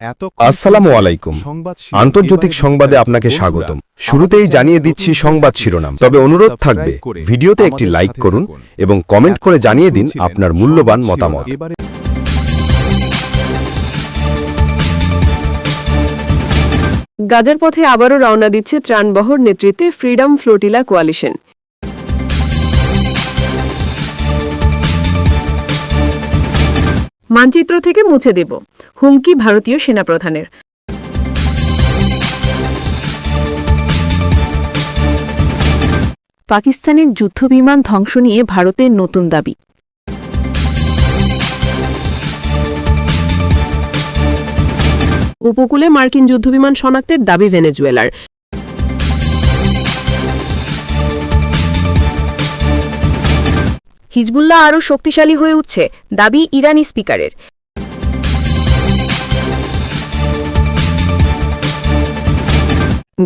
আসসালামু আলাইকুম। আন্তর্জাতিক সংবাদে আপনাকে স্বাগতম। শুরুতেই জানিয়ে দিচ্ছি সংবাদ শিরোনাম, তবে অনুরোধ থাকবে ভিডিওতে একটি লাইক করুন এবং কমেন্ট করে জানিয়ে দিন আপনার মূল্যবান মতামত। গাজার পথে আবারও রওনা দিচ্ছে ত্রাণবহর নেতৃত্বে ফ্রিডম ফ্লোটিলা কোয়ালিশন। মানচিত্র থেকে মুছে দেব, হুমকি ভারতীয় সেনাপ্রধানের। পাকিস্তানের যুদ্ধবিমান ধ্বংস নিয়ে ভারতের নতুন দাবি। উপকূলে মার্কিন যুদ্ধবিমান শনাক্তের দাবি ভেনেজুয়েলার। হিজবুল্লাহ আরও শক্তিশালী হয়ে উঠছে, দাবি ইরানি স্পিকারের।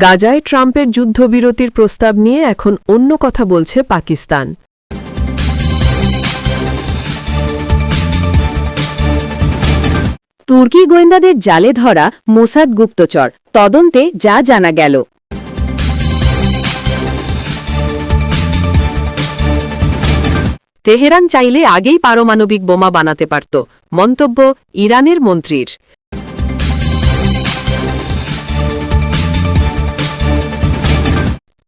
গাজায় ট্রাম্পের যুদ্ধবিরতির প্রস্তাব নিয়ে এখন অন্য কথা বলছে পাকিস্তান। তুর্কি গোয়েন্দাদের জালে ধরা মোসাদ গুপ্তচর, তদন্তে যা জানা গেল। তেহরান চাইলে আগেই পারমাণবিক বোমা বানাতে পারত, মন্তব্য ইরানের মন্ত্রীর।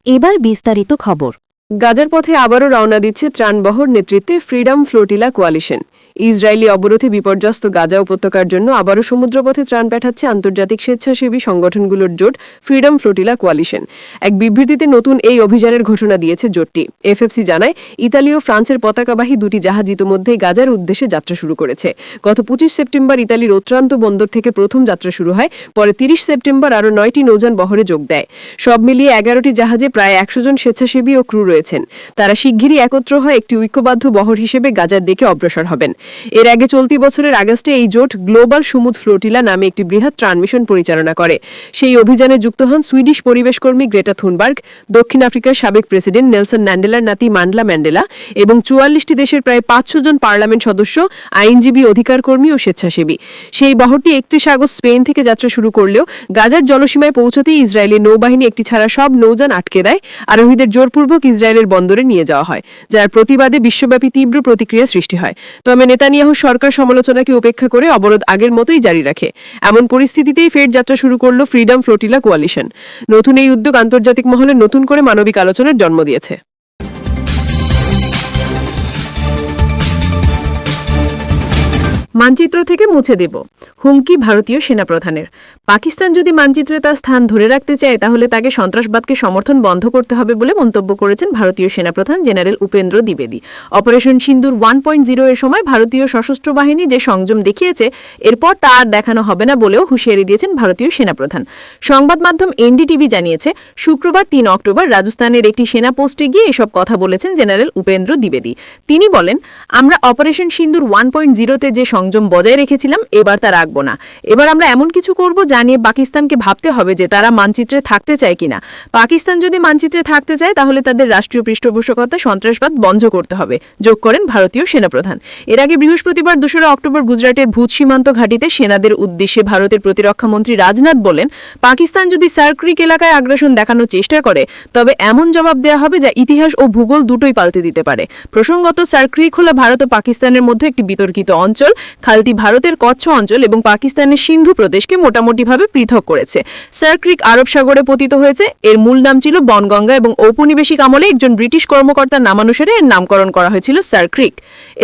এবার বিস্তারিত খবর। গাজার পথে আবারও রওনা দিচ্ছে ত্রাণবহর নেতৃত্বে ফ্রিডম ফ্লোটিলা কোয়ালিশন। ইসরায়েলি অবরোধে বিপর্যস্ত গাজা উপত্যকার জন্য আবারও সমুদ্রপথে ত্রাণ পাঠাচ্ছে আন্তর্জাতিক স্বেচ্ছাসেবী সংগঠনগুলোর জোট ফ্রিডম ফ্লোটিলা কোয়ালিশন। এক বিবৃতিতে নতুন এই অভিযানের ঘোষণা দিয়েছে জোটটি। এফএফসি জানায়, ইতালি ও ফ্রান্সের পতাকাবাহী দুটি জাহাজ ইতোমধ্যেই গাজার উদ্দেশ্যে যাত্রা শুরু করেছে। গত 25 সেপ্টেম্বর ইতালির ওত্রান্ত বন্দর থেকে প্রথম যাত্রা শুরু হয়, পরে 30 সেপ্টেম্বর আরও 9টি নৌযান বহরে যোগ দেয়। সব মিলিয়ে 11টি জাহাজে প্রায় 100 জন স্বেচ্ছাসেবী ও ক্রু রয়েছেন। তারা শিগগিরই একত্র হয়ে একটি ঐক্যবদ্ধ বহর হিসেবে গাজার দিকে অগ্রসর হবেন। এর আগে চলতি বছরের আগস্টে এই জোট গ্লোবাল সমুদ্র ফ্লোটিলা নামে একটি বৃহৎ ত্রাণ মিশন পরিচালনা করে। সেই অভিযানে যুক্ত হন সুইডিশ পরিবেশকর্মী গ্রেটা থুনবার্গ, দক্ষিণ আফ্রিকার সাবেক প্রেসিডেন্ট নেলসন ম্যান্ডেলার নাতি মান্ডলা ম্যান্ডেলা এবং 44টি দেশের প্রায় 500 জন পার্লামেন্ট সদস্য, আইনজীবী, অধিকারকর্মী ও স্বেচ্ছাসেবী। সেই বহরটি 31 আগস্ট স্পেন থেকে যাত্রা শুরু করলেও গাজার জলসীমায় পৌঁছতেই ইসরায়েলি নৌবাহিনী একটি ছাড়া সব নৌযান আটকে দেয়। আরোহীদের জোরপূর্বক ইসরায়েলের বন্দরে নিয়ে যাওয়া হয়, যার প্রতিবাদে বিশ্বব্যাপী তীব্র প্রতিক্রিয়া সৃষ্টি হয়। তবে নেতানিয়াহু সরকার সমালোচনাকে উপেক্ষা করে অবরোধ আগের মতোই জারি রাখে। এমন পরিস্থিতিতেই ফের যাত্রা শুরু করল ফ্রিডম ফ্লোটিলা কোয়ালিশন। নতুন এই উদ্যোগ আন্তর্জাতিক মহলে নতুন করে মানবিক আলোচনার জন্ম দিয়েছে। মানচিত্র থেকে মুছে দেব, হুমকি ভারতীয় সেনাপ্রধানের। পাকিস্তান যদি মানচিত্রে তার স্থান ধরে রাখতে চায়, তাহলে তাকে সন্ত্রাসবাদকে সমর্থন বন্ধ করতে হবে বলে মন্তব্য করেছেন ভারতীয় সেনাপ্রধান জেনারেল উপেন্দ্র দ্বিবেদী। অপারেশন সিন্দুর 1.0 এর সময় ভারতীয় সশস্ত্র বাহিনী যে সংযম দেখিয়েছে, এরপর তা আর দেখানো হবে না বলেও হুঁশিয়ারি দিয়েছেন ভারতীয় সেনাপ্রধান। সংবাদ মাধ্যম এনডিটিভি জানিয়েছে, শুক্রবার 3 অক্টোবর রাজস্থানের একটি সেনা পোস্টে গিয়ে এসব কথা বলেছেন জেনারেল উপেন্দ্র দ্বিবেদী। তিনি বলেন, আমরা অপারেশন সিন্দুর 1.0-তে যে সংযম বজায় রেখেছিলাম, এবার তা রাখব না। এবার আমরা এমন কিছু করব যা নিয়ে পাকিস্তানকে ভাবতে হবে যে তারা মানচিত্রে থাকতে চায় কিনা। পাকিস্তান যদি মানচিত্রে থাকতে চায়, তাহলে তাদের রাষ্ট্রীয় পৃষ্ঠপোষকতা সন্ত্রাসবাদ বন্ধ করতে হবে, যোগ করেন ভারতীয় সেনাপ্রধান। এর আগে বৃহস্পতিবার 2 অক্টোবর গুজরাটের ভুজ সীমান্ত ঘাঁটিতে সেনাদের উদ্দেশ্যে ভারতের প্রতিরক্ষা মন্ত্রী রাজনাথ বলেন, পাকিস্তান যদি সার্ক্রিক এলাকায় আগ্রাসন দেখানোর চেষ্টা করে, তবে এমন জবাব দেওয়া হবে যা ইতিহাস ও ভূগোল দুটোই পাল্টে দিতে পারে। প্রসঙ্গত, সার্ক্রিক হল ভারত ও পাকিস্তানের মধ্যে একটি বিতর্কিত অঞ্চল। খালটি ভারতের কচ্ছ অঞ্চল এবং পাকিস্তানের সিন্ধু প্রদেশকে মোটামুটিভাবে পৃথক করেছে। সার্ক্রিক আরব সাগরে পতিত হয়েছে। এর মূল নাম ছিল বনগঙ্গা এবং ঔপনিবেশিক আমলে একজন ব্রিটিশ কর্মকর্তার নামানুসারে এর নামকরণ করা হয়েছিল সার্ক্রিক।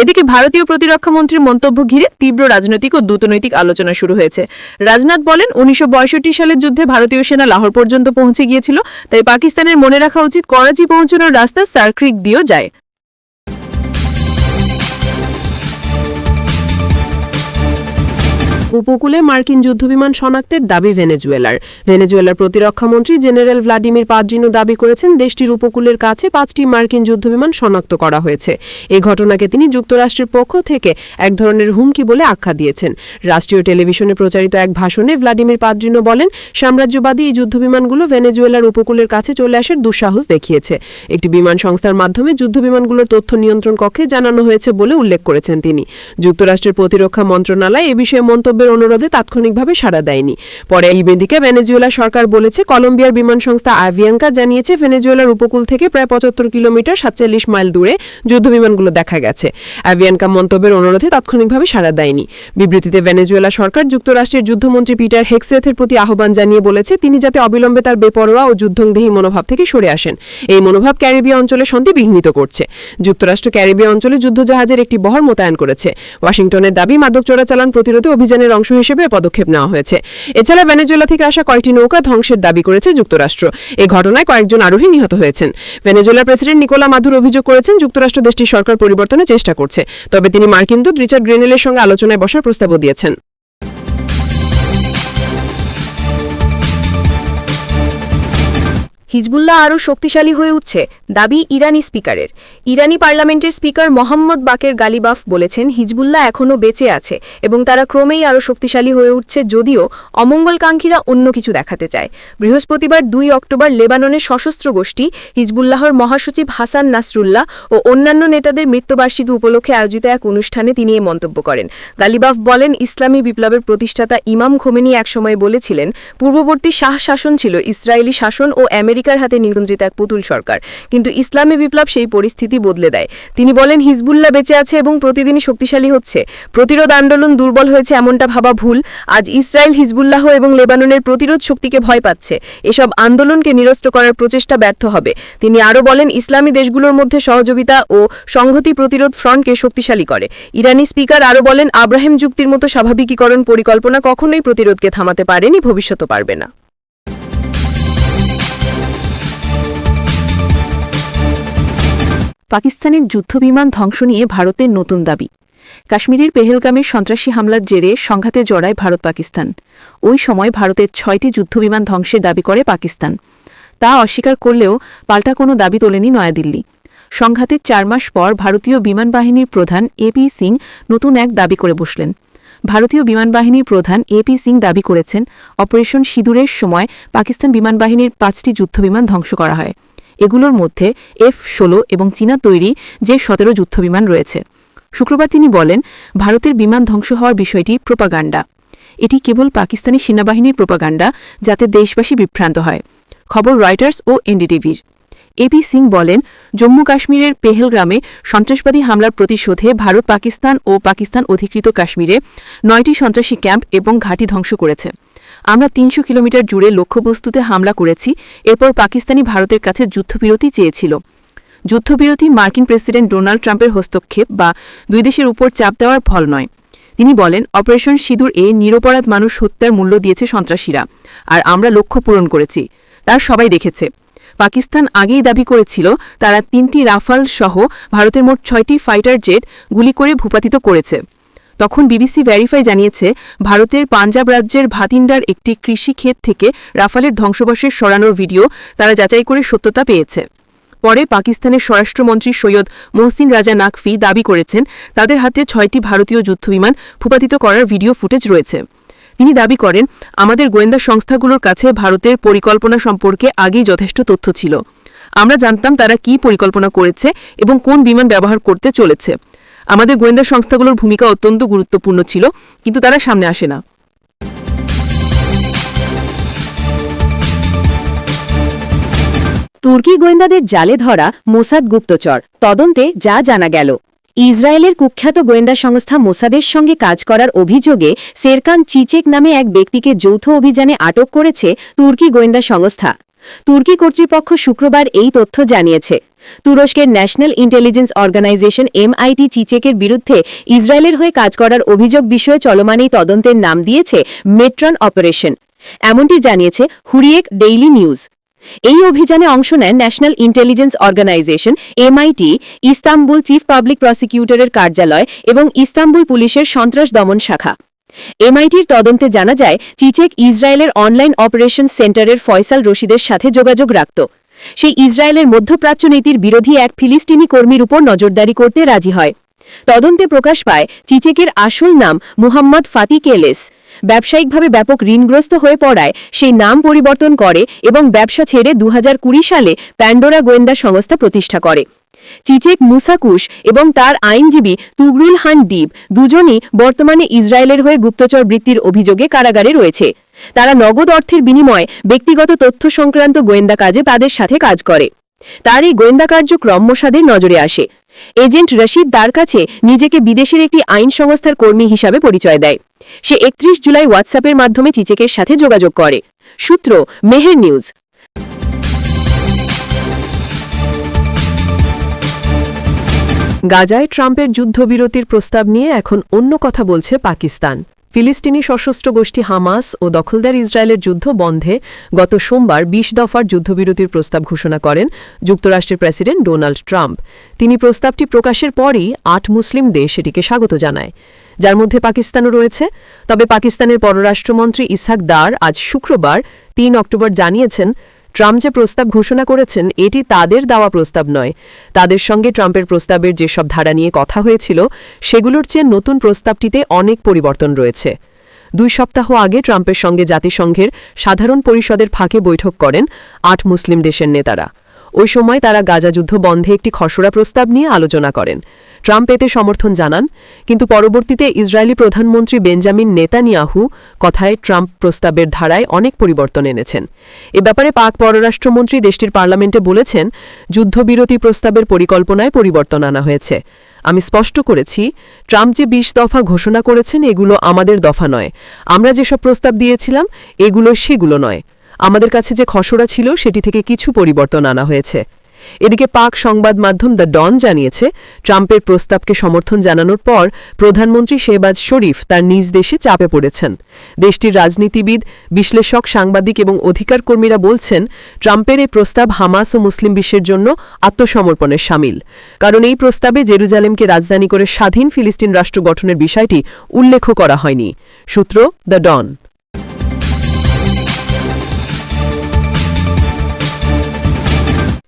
এদিকে ভারতীয় প্রতিরক্ষা মন্ত্রীর মন্তব্য ঘিরে তীব্র রাজনৈতিক ও দ্রুতনৈতিক আলোচনা শুরু হয়েছে। রাজনাথ বলেন, 1962 সালের যুদ্ধে ভারতীয় সেনা লাহোর পর্যন্ত পৌঁছে গিয়েছিল, তাই পাকিস্তানের মনে রাখা উচিত করাচি পৌঁছানোর রাস্তা সার্ক্রিক দিয়েও যায়। উপকূলে মার্কিন যুদ্ধবিমান শনাক্তের দাবি ভেনেজুয়েলার। ভেনেজুয়েলার প্রতিরক্ষা মন্ত্রী জেনারেল ভ্লাদিমির পাদ্রিনো দাবি করেছেন, দেশটির উপকূলের কাছে 5টি মার্কিন যুদ্ধবিমান শনাক্ত করা হয়েছে। এই ঘটনাকে তিনি যুক্তরাষ্ট্রের পক্ষ থেকে এক ধরনের হুমকি বলে আখ্যা দিয়েছেন। রাষ্ট্রীয় টেলিভিশনে প্রচারিত এক ভাষণে ভ্লাদিমির পাদ্রিনো বলেন, সাম্রাজ্যবাদী এই যুদ্ধবিমানগুলো ভেনেজুয়েলার উপকূলের কাছে চলে আসার দুঃসাহস দেখিয়েছে। একটি বিমান সংস্থার মাধ্যমে যুদ্ধবিমানগুলোর তথ্য নিয়ন্ত্রণ কক্ষে জানানো হয়েছে বলে উল্লেখ করেছেন তিনি। যুক্তরাষ্ট্রের প্রতিরক্ষা মন্ত্রণালয় এ বিষয়ে মন্তব্য মন্তব্যের অনুরোধে তাৎক্ষণিকভাবে সাড়া দেয়নি। পরে এই দিকে ভেনেজুয়েলা সরকার বলেছে, কলম্বিয়ার বিমান সংস্থা আভিয়াঙ্কা জানিয়েছে ভেনেজুয়েলার উপকূল থেকে প্রায় ৭৫ কিলোমিটার ৪৭ মাইল দূরে যুদ্ধবিমানগুলো দেখা গেছে। আভিয়াঙ্কা মন্তব্যের অনুরোধে তাৎক্ষণিকভাবে সাড়া দেয়নি। বিবৃতিতে ভেনেজুয়েলা সরকার যুক্তরাষ্ট্রের যুদ্ধমন্ত্রী পিটার হেগসেথের প্রতি আহ্বান জানিয়ে বলেছে, তিনি যাতে অবিলম্বে তার বেপরোয়া ও যুদ্ধংদেহী মনোভাব থেকে সরে আসেন। এই মনোভাব ক্যারিবীয় অঞ্চলে শান্তি বিঘ্নিত করছে। যুক্তরাষ্ট্র ক্যারিবীয় অঞ্চলে যুদ্ধজাহাজের একটি বহর মোতায়েন করেছে। ওয়াশিংটনের দাবি, মাদক চোরাচালান প্রতিরোধে অভিযানের অংশ হিসেবে পদক্ষেপ নেওয়া হয়েছে। এছাড়া ভেনেজুয়েলা থেকে আসা কয়েকটি নৌকা ধ্বংসের দাবি করেছে যুক্তরাষ্ট্র। এই ঘটনায় কয়েকজন আরোহী নিহত হয়েছেন। ভেনেজুয়েলার প্রেসিডেন্ট নিকোলা মাদুরো অভিযোগ করেছেন, যুক্তরাষ্ট্র দেশটির সরকার পরিবর্তনের চেষ্টা করছে। তবে তিনি মার্কিন দূত রিচার্ড গ্রেনেলের সঙ্গে আলোচনায় বসার প্রস্তাবও দিয়েছেন। হিজবুল্লাহ আরও শক্তিশালী হয়ে উঠছে, দাবি ইরানি স্পিকারের। ইরানি পার্লামেন্টের স্পিকার মোহাম্মদ বাকের গালিবাফ বলেছেন, হিজবুল্লাহ এখনও বেঁচে আছে এবং তারা ক্রমেই আরও শক্তিশালী হয়ে উঠছে, যদিও অমঙ্গলকাঙ্ক্ষীরা অন্য কিছু দেখাতে চায়। বৃহস্পতিবার ২ অক্টোবর লেবাননের সশস্ত্র গোষ্ঠী হিজবুল্লাহর মহাসচিব হাসান নাসরুল্লাহ ও অন্যান্য নেতাদের মৃত্যুবার্ষিকী উপলক্ষে আয়োজিত এক অনুষ্ঠানে তিনি এ মন্তব্য করেন। গালিবাফ বলেন, ইসলামী বিপ্লবের প্রতিষ্ঠাতা ইমাম খোমেনি একসময় বলেছিলেন, পূর্ববর্তী শাহ শাসন ছিল ইসরায়েলি শাসন ও আমেরিকার হাতে নিয়ন্ত্রিত এক পুতুল সরকার, কিন্তু ইসলামী বিপ্লব সেই পরিস্থিতি বদলে দেয়। তিনি বলেন, হিজবুল্লাহ বেঁচে আছে এবং প্রতিদিনই শক্তিশালী হচ্ছে। প্রতিরোধ আন্দোলন দুর্বল হয়েছে এমনটা ভাবা ভুল। আজ ইসরায়েল, হিজবুল্লাহ এবং লেবাননের প্রতিরোধ শক্তিকে ভয় পাচ্ছে। এসব আন্দোলনকে নিরস্ত করার প্রচেষ্টা ব্যর্থ হবে। তিনি আরও বলেন, ইসলামী দেশগুলোর মধ্যে সহযোগিতা ও সংহতি প্রতিরোধ ফ্রন্টকে শক্তিশালী করে। ইরানি স্পিকার আরও বলেন, আব্রাহিম চুক্তির মতো স্বাভাবিকীকরণ পরিকল্পনা কখনোই প্রতিরোধকে থামাতে পারেনি, ভবিষ্যতে পারবে না। পাকিস্তানের যুদ্ধবিমান ধ্বংস নিয়ে ভারতের নতুন দাবি। কাশ্মীরের পেহেলগামের সন্ত্রাসী হামলার জেরে সংঘাতে জড়ায় ভারত পাকিস্তান। ওই সময় ভারতের ৬টি যুদ্ধবিমান ধ্বংসের দাবি করে পাকিস্তান। তা অস্বীকার করলেও পাল্টা কোনো দাবি তোলেনি নয়াদিল্লি। সংঘাতের ৪ মাস পর ভারতীয় বিমান বাহিনীর প্রধান এপি সিং নতুন এক দাবি করে বসলেন। ভারতীয় বিমান বাহিনীর প্রধান এপি সিং দাবি করেছেন, অপারেশন সিঁদুরের সময় পাকিস্তান বিমান বাহিনীর ৫টি যুদ্ধবিমান ধ্বংস করা হয়। এগুলোর মধ্যে F-16 এবং চীনা তৈরি যে ১৭ যুদ্ধবিমান রয়েছে। শুক্রবার তিনি বলেন, ভারতের বিমান ধ্বংস হওয়ার বিষয়টি প্রোপাগান্ডা। এটি কেবল পাকিস্তানি সেনাবাহিনীর প্রোপাগান্ডা, যাতে দেশবাসী বিভ্রান্ত হয়। খবর রয়টার্স ও এনডিটিভির। এপি সিং বলেন, জম্মু কাশ্মীরের পেহেলগ্রামে সন্ত্রাসবাদী হামলার প্রতিশোধে ভারত পাকিস্তান ও পাকিস্তান অধিকৃত কাশ্মীরে ৯টি সন্ত্রাসী ক্যাম্প এবং ঘাঁটি ধ্বংস করেছে। আমরা ৩০০ কিলোমিটার জুড়ে লক্ষ্যবস্তুতে হামলা করেছি। এরপর পাকিস্তানি ভারতের কাছে যুদ্ধবিরতি চেয়েছিল। যুদ্ধবিরতি মার্কিন প্রেসিডেন্ট ডোনাল্ড ট্রাম্পের হস্তক্ষেপ বা দুই দেশের উপর চাপ দেওয়ার ফল নয়। তিনি বলেন, অপারেশন সিঁদুর এ নিরপরাধ মানুষ হত্যার মূল্য দিয়েছে সন্ত্রাসীরা, আর আমরা লক্ষ্য পূরণ করেছি। তার সবাই দেখেছে। পাকিস্তান আগেই দাবি করেছিল তারা ৩টি রাফাল সহ ভারতের মোট ৬টি ফাইটার জেট গুলি করে ভূপাতিত করেছে। তখন বিবিসি ভেরিফাই জানিয়েছে, ভারতের পাঞ্জাব রাজ্যের ভাতিন্ডার একটি কৃষিক্ষেত থেকে রাফালের ধ্বংসবশেষ সরানোর ভিডিও তারা যাচাই করে সত্যতা পেয়েছে। পরে পাকিস্তানের স্বরাষ্ট্রমন্ত্রী সৈয়দ মোহসিন রাজা নাকভি দাবি করেছেন, তাদের হাতে ৬টি ভারতীয় যুদ্ধবিমান ভূপাতিত করার ভিডিও ফুটেজ রয়েছে। তিনি দাবি করেন, আমাদের গোয়েন্দা সংস্থাগুলোর কাছে ভারতের পরিকল্পনা সম্পর্কে আগেই যথেষ্ট তথ্য ছিল। আমরা জানতাম তারা কী পরিকল্পনা করেছে এবং কোন বিমান ব্যবহার করতে চলেছে। আমাদের গোয়েন্দা সংস্থাগুলোর ভূমিকা অত্যন্ত গুরুত্বপূর্ণ ছিল, কিন্তু তারা সামনে আসে না। তুর্কি গোয়েন্দাদের জালে ধরা মোসাদ গুপ্তচর, তদন্তে যা জানা গেল। ইসরায়েলের কুখ্যাত গোয়েন্দা সংস্থা মোসাদের সঙ্গে কাজ করার অভিযোগে সেরকান চিচেক নামে এক ব্যক্তিকে যৌথ অভিযানে আটক করেছে তুর্কি গোয়েন্দা সংস্থা। তুর্কি কর্তৃপক্ষ শুক্রবার এই তথ্য জানিয়েছে। তুরস্কের ন্যাশনাল ইন্টেলিজেন্স অর্গানাইজেশন MIT চিচেকের বিরুদ্ধে ইসরায়েলের হয়ে কাজ করার অভিযোগ বিষয়ে চলমান এই তদন্তের নাম দিয়েছে মেট্রন অপারেশন। এমনটি জানিয়েছে হুরিয়েক ডেইলি নিউজ। এই অভিযানে অংশ নেন national intelligence organization MIT, Istanbul chief public প্রসিকিউটরের কার্যালয় এবং ইস্তাম্বুল পুলিশের সন্ত্রাস দমন শাখা। MITর তদন্তে জানা যায়, চিচেক ইসরায়েলের অনলাইন অপারেশন সেন্টারের ফয়সাল রশিদের সাথে যোগাযোগ রাখত। সেই ইসরায়েলের মধ্যপ্রাচ্য নীতির বিরোধী এক ফিলিস্তিনি কর্মীর উপর নজরদারি করতে রাজি হয়। তদন্তে প্রকাশ পায়, চিচেকের আসল নাম মুহাম্মদ ফাতি কেলেস। ব্যবসায়িকভাবে ব্যাপক ঋণগ্রস্ত হয়ে পড়ায় সেই নাম পরিবর্তন করে এবং ব্যবসা ছেড়ে 2020 সালে প্যান্ডোরা গোয়েন্দা সংস্থা প্রতিষ্ঠা করে। চিচেক মুসাকুশ এবং তার আইনজীবী তুগরুল হান ডিব দুজনই বর্তমানে ইসরায়েলের হয়ে গুপ্তচর বৃত্তির অভিযোগে কারাগারে রয়েছে। তারা নগদ অর্থের বিনিময়ে ব্যক্তিগত তথ্য সংক্রান্ত গোয়েন্দা কাজে তাদের সাথে কাজ করে। তার এই গোয়েন্দা কার্যক্রম মোসাদের নজরে আসে। এজেন্ট রশিদ দার কাছে নিজেকে বিদেশের একটি আইন সংস্থার কর্মী হিসাবে পরিচয় দেয়। সে 31 জুলাই হোয়াটসঅ্যাপের মাধ্যমে চিচেকের সাথে যোগাযোগ করে। সূত্র মেহের নিউজ। গাজায় ট্রাম্পের যুদ্ধবিরতির প্রস্তাব নিয়ে এখন অন্য কথা বলছে পাকিস্তান। ফিলিস্তিনি সশস্ত্র গোষ্ঠী হামাস ও দখলদার ইসরায়েলের যুদ্ধ বন্ধে গত সোমবার 20 দফার যুদ্ধবিরতির প্রস্তাব ঘোষণা করেন যুক্তরাষ্ট্রের প্রেসিডেন্ট ডোনাল্ড ট্রাম্প। তিনি প্রস্তাবটি প্রকাশের পরই 8 মুসলিম দেশ এটিকে স্বাগত জানায়, যার মধ্যে পাকিস্তানও রয়েছে। তবে পাকিস্তানের পররাষ্ট্রমন্ত্রী ইসহাক দার আজ শুক্রবার 3 অক্টোবর জানিয়েছেন, ট্রাম্প যে প্রস্তাব ঘোষণা করেছেন এটি তাদের দেওয়া প্রস্তাব নয়। তাদের সঙ্গে ট্রাম্পের প্রস্তাবের যেসব ধারা নিয়ে কথা হয়েছিল সেগুলোর চেয়ে নতুন প্রস্তাবটিতে অনেক পরিবর্তন রয়েছে। 2 সপ্তাহ আগে ট্রাম্পের সঙ্গে জাতিসংঘের সাধারণ পরিষদের ফাঁকে বৈঠক করেন 8 মুসলিম দেশের নেতারা। ওই সময় তারা গাজা যুদ্ধ বন্ধে একটি খসড়া প্রস্তাব নিয়ে আলোচনা করেন। ট্রাম্প এতে সমর্থন জানান, কিন্তু পরবর্তীতে ইসরায়েলি প্রধানমন্ত্রী বেঞ্জামিন নেতানিয়াহু কথায় ট্রাম্প প্রস্তাবের ধারায় অনেক পরিবর্তন এনেছেন। এ ব্যাপারে পাক পররাষ্ট্রমন্ত্রী দেশটির পার্লামেন্টে বলেছেন, যুদ্ধবিরতি প্রস্তাবের পরিকল্পনায় পরিবর্তন আনা হয়েছে। আমি স্পষ্ট করেছি, ট্রাম্প যে 20 দফা ঘোষণা করেছেন এগুলো আমাদের দফা নয়। আমরা যেসব প্রস্তাব দিয়েছিলাম এগুলো সেগুলো নয়। আমাদের কাছে যে খসড়া ছিল সেটি থেকে কিছু পরিবর্তন আনা হয়েছে। এদিকে পাক সংবাদ মাধ্যম দ্য ডন জানিয়েছে, ট্রাম্পের প্রস্তাবকে সমর্থন জানানোর পর প্রধানমন্ত্রী শেহবাজ শরীফ তার নিজ দেশে চাপে পড়েছেন। দেশটির রাজনীতিবিদ, বিশ্লেষক, সাংবাদিক এবং অধিকার কর্মীরা বলছেন, ট্রাম্পের এই প্রস্তাব হামাস ও মুসলিম বিশ্বের জন্য আত্মসমর্পণের শামিল, কারণ এই প্রস্তাবে জেরুজালেমকে রাজধানী করে স্বাধীন ফিলিস্তিন রাষ্ট্র গঠনের বিষয়টি উল্লেখ করা হয়নি। সূত্র দ্য ডন।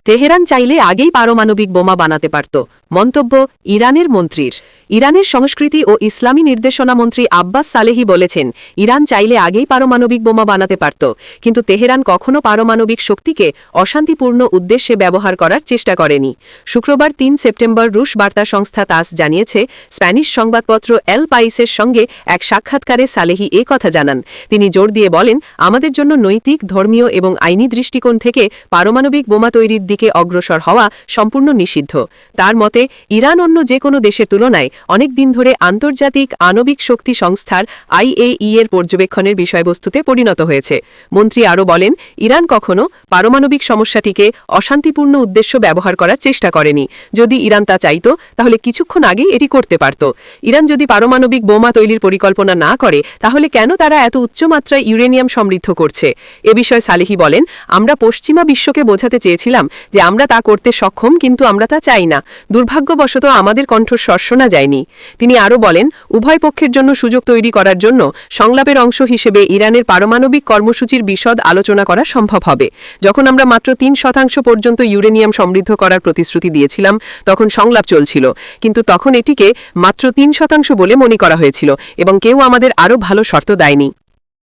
তেহরান চাইলে আগেই পারমাণবিক বোমা বানাতে পারত, মন্তব্য ইরানের মন্ত্রীর। ইরানের সংস্কৃতি ও ইসলামী নির্দেশনা মন্ত্রী আব্বাস সালেহি বলেছেন, ইরান চাইলে আগেই পারমাণবিক বোমা বানাতে পারত, কিন্তু তেহরান কখনো পারমাণবিক শক্তিকে অশান্তিপূর্ণ উদ্দেশ্যে ব্যবহার করার চেষ্টা করেনি। শুক্রবার 3 সেপ্টেম্বর রুশ বার্তা সংস্থা তাস জানিয়েছে, স্প্যানিশ সংবাদপত্র এল পাইসের সঙ্গে এক সাক্ষাৎকারে সালেহি এ কথা জানান। তিনি জোর দিয়ে বলেন, আমাদের জন্য নৈতিক, ধর্মীয় এবং আইনি দৃষ্টিকোণ থেকে পারমাণবিক বোমা তৈরির দিকে অগ্রসর হওয়া সম্পূর্ণ নিষিদ্ধ। তার মতে, ইরান অন্য যে কোনো দেশের তুলনায় অনেক দিন ধরে আন্তর্জাতিক আণবিক শক্তি সংস্থার IAEA এর পর্যবেক্ষণের বিষয়বস্তুতে পরিণত হয়েছে। মন্ত্রী আরও বলেন, ইরান কখনো পারমাণবিক সমস্যাটিকে অশান্তিপূর্ণ উদ্দেশ্য ব্যবহার করার চেষ্টা করেনি। যদি ইরান তা চাইত তাহলে কিছুক্ষণ আগেই এটি করতে পারত। ইরান যদি পারমাণবিক বোমা তৈরির পরিকল্পনা না করে তাহলে কেন তারা এত উচ্চমাত্রায় ইউরেনিয়াম সমৃদ্ধ করছে? এ বিষয়ে সালেহি বলেন, আমরা পশ্চিমা বিশ্বকে বোঝাতে চেয়েছিলাম যে আমরা তা করতে সক্ষম, কিন্তু আমরা তা চাই না। দুর্ভাগ্যবশত আমাদের কণ্ঠস্বর শোনা যায়নি। তিনি আরও বলেন, উভয় পক্ষের জন্য সুযোগ তৈরি করার জন্য সংলাপের অংশ হিসেবে ইরানের পারমাণবিক কর্মসূচির বিশদ আলোচনা করা সম্ভব হবে। যখন আমরা মাত্র 3% পর্যন্ত ইউরেনিয়াম সমৃদ্ধ করার প্রতিশ্রুতি দিয়েছিলাম তখন সংলাপ চলছিল, কিন্তু তখন এটিকে মাত্র 3% বলে মনে করা হয়েছিল এবং কেউ আমাদের আরও ভালো শর্ত দেয়নি।